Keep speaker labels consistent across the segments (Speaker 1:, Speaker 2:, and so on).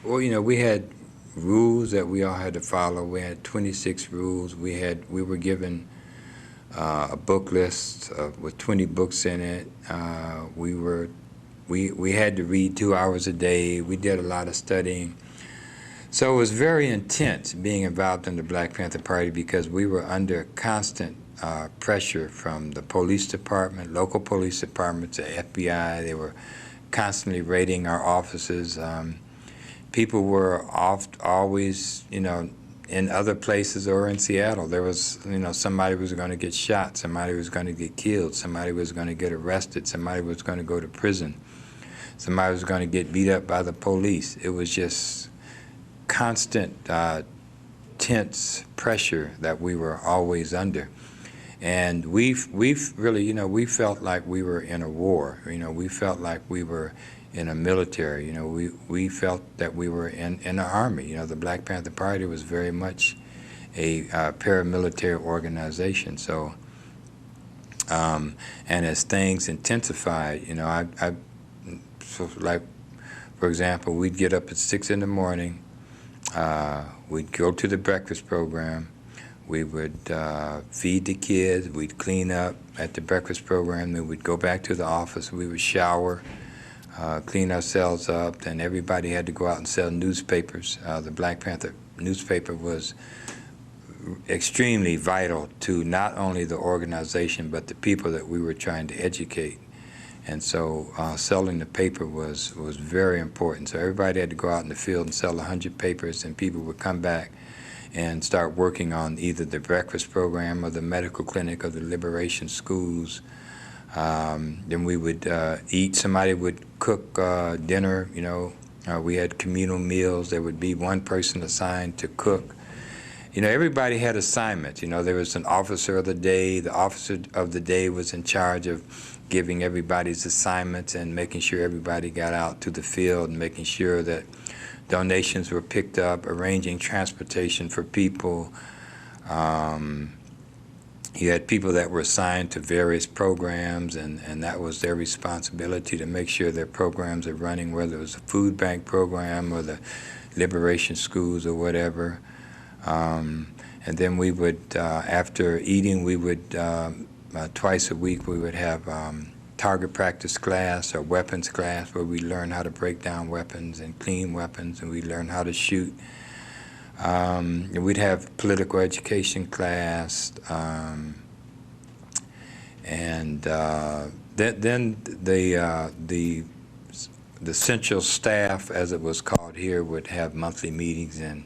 Speaker 1: Well, we had rules that we all had to follow. We had 26 rules. We were given a book list with 20 books in it. We had to read 2 hours a day. We did a lot of studying. So it was very intense being involved in the Black Panther Party because we were under constant pressure from the police department, local police departments, the FBI. They were constantly raiding our offices. People were always, in other places or in Seattle. There was, somebody was going to get shot, somebody was going to get killed, somebody was going to get arrested, somebody was going to go to prison, somebody was going to get beat up by the police. It was just constant, tense pressure that we were always under. And we've really, we felt like we were in a war. We felt like we were in a military. We felt that we were in the Army. The Black Panther Party was very much a paramilitary organization. So, and as things intensified, so like, for example, we'd get up at 6 in the morning. We'd go to the breakfast program. We would feed the kids. We'd clean up at the breakfast program. Then we'd go back to the office. We would shower, clean ourselves up. Then everybody had to go out and sell newspapers. The Black Panther newspaper was extremely vital to not only the organization but the people that we were trying to educate. And so selling the paper was very important. So everybody had to go out in the field and sell 100 papers, and people would come back and start working on either the breakfast program or the medical clinic or the liberation schools. Then we would eat. Somebody would cook dinner. We had communal meals. There would be one person assigned to cook. Everybody had assignments. There was an officer of the day. The officer of the day was in charge of giving everybody's assignments and making sure everybody got out to the field and making sure that donations were picked up, arranging transportation for people. You had people that were assigned to various programs, and that was their responsibility to make sure their programs are running, whether it was a food bank program or the liberation schools or whatever. And then we would, after eating, we would, twice a week, we would have target practice class or weapons class where we learn how to break down weapons and clean weapons, and we learn how to shoot. And we'd have political education class, and then the central staff, as it was called here, would have monthly meetings and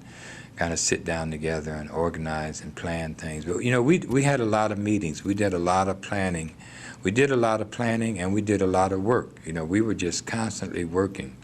Speaker 1: kind of sit down together and organize and plan things. But we had a lot of meetings. We did a lot of planning. We did a lot of planning and we did a lot of work. We were just constantly working.